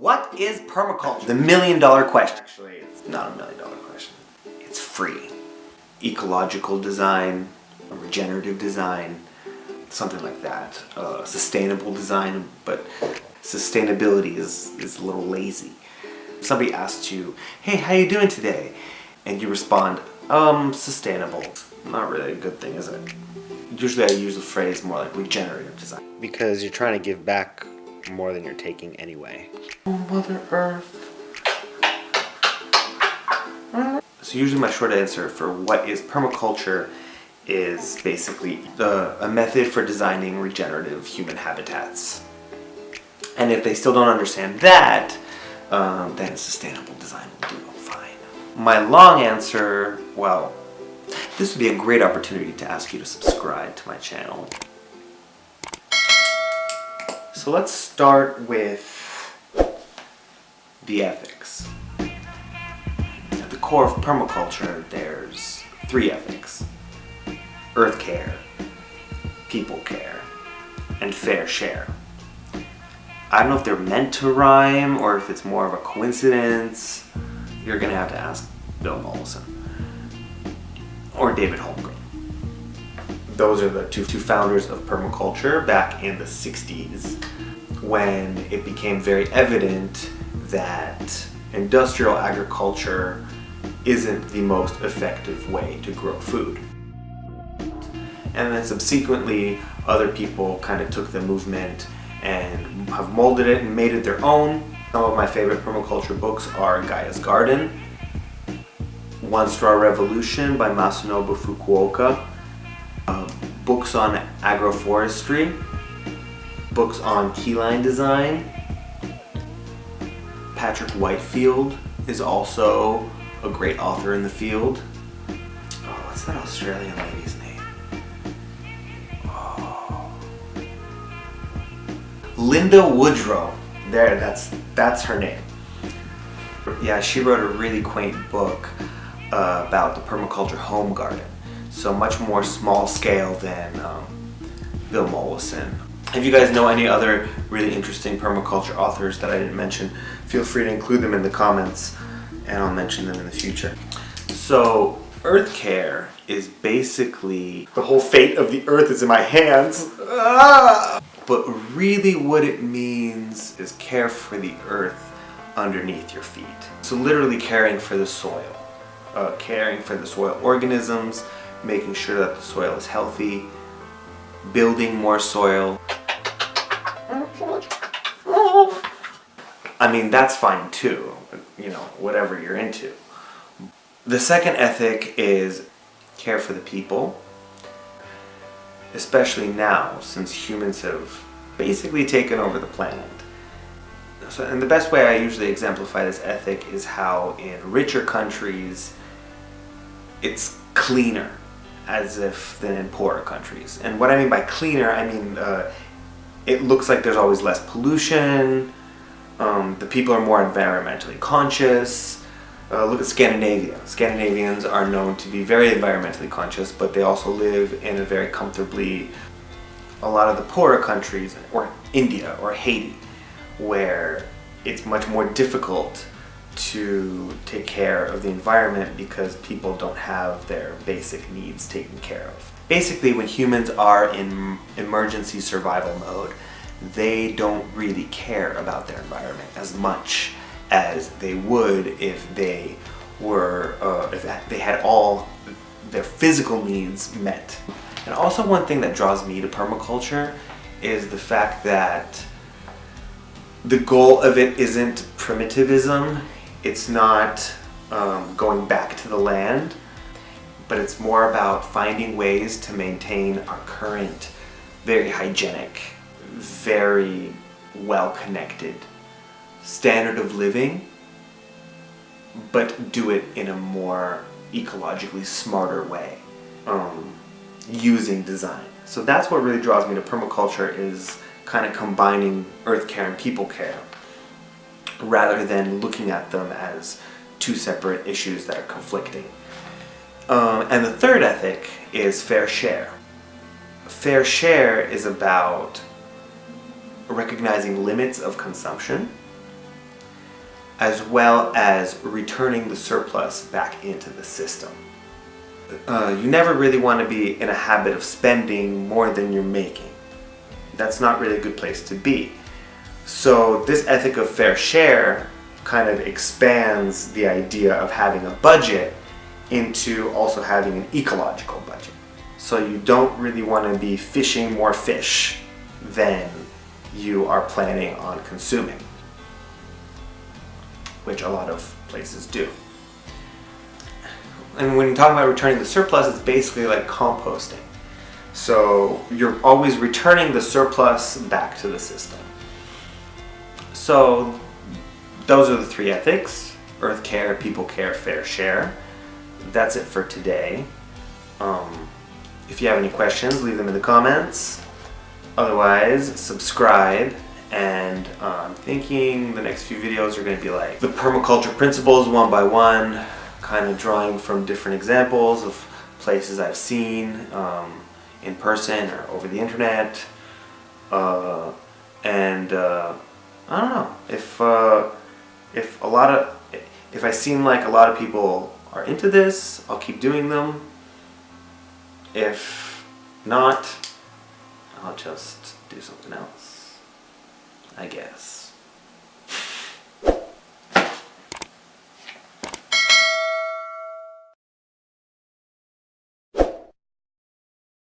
What is permaculture? The $1,000,000 question. Actually, it's not a $1,000,000 question. It's free. Ecological design, regenerative design, something like that. Sustainable design, but sustainability is a little lazy. Somebody asks you, hey, how you doing today? And you respond, sustainable. Not really a good thing, is it? Usually I use the phrase more like regenerative design. Because you're trying to give back more than you're taking anyway. Oh, Mother Earth. So usually my short answer for what is permaculture is basically a method for designing regenerative human habitats. And if they still don't understand that, then sustainable design will do fine. My long answer, well, this would be a great opportunity to ask you to subscribe to my channel. So let's start with the ethics. At the core of permaculture, there's 3 ethics: earth care, people care, and fair share. I don't know if they're meant to rhyme or if it's more of a coincidence. You're gonna have to ask Bill Mollison or David Holmgren. Those are the two founders of permaculture back in the 60s, when it became very evident that industrial agriculture isn't the most effective way to grow food. And then subsequently, other people kind of took the movement and have molded it and made it their own. Some of my favorite permaculture books are Gaia's Garden, One Straw Revolution by Masanobu Fukuoka, books on agroforestry, books on keyline design. Patrick Whitefield is also a great author in the field. Oh, what's that Australian lady's name? Oh. Linda Woodrow. There, that's her name. Yeah, she wrote a really quaint book about the permaculture home garden. So much more small scale than Bill Mollison. If you guys know any other really interesting permaculture authors that I didn't mention, feel free to include them in the comments and I'll mention them in the future. So earth care is basically the whole fate of the earth is in my hands. But really what it means is care for the earth underneath your feet. So literally caring for the soil, caring for the soil organisms, making sure that the soil is healthy, building more soil. I mean, that's fine too, you know, whatever you're into. The second ethic is care for the people, especially now since humans have basically taken over the planet. So, and the best way I usually exemplify this ethic is how in richer countries it's cleaner as if than in poorer countries. And what I mean by cleaner, I mean it looks like there's always less pollution, the people are more environmentally conscious. Look at Scandinavia. Scandinavians are known to be very environmentally conscious, but they also live in a very comfortably, a lot of the poorer countries, or India or Haiti, where it's much more difficult to take care of the environment because people don't have their basic needs taken care of. Basically, when humans are in emergency survival mode, they don't really care about their environment as much as they would if they were, if they had all their physical needs met. And also one thing that draws me to permaculture is the fact that the goal of it isn't primitivism. It's not going back to the land, but it's more about finding ways to maintain our current, very hygienic, very well-connected standard of living, but do it in a more ecologically smarter way, using design. So that's what really draws me to permaculture, is kind of combining earth care and people care, rather than looking at them as 2 separate issues that are conflicting. And the third ethic is fair share. Fair share is about recognizing limits of consumption as well as returning the surplus back into the system. You never really want to be in a habit of spending more than you're making. That's not really a good place to be. So this ethic of fair share kind of expands the idea of having a budget into also having an ecological budget. So you don't really want to be fishing more fish than you are planning on consuming, which a lot of places do. And when you talk about returning the surplus, it's basically like composting. So you're always returning the surplus back to the system. So those are the three ethics: earth care, people care, fair share. That's it for today. If you have any questions, leave them in the comments. Otherwise, subscribe. And I'm thinking the next few videos are going to be like the permaculture principles one by one, kind of drawing from different examples of places I've seen in person or over the internet. I don't know if I seem like a lot of people are into this, I'll keep doing them. If not, I'll just do something else, I guess.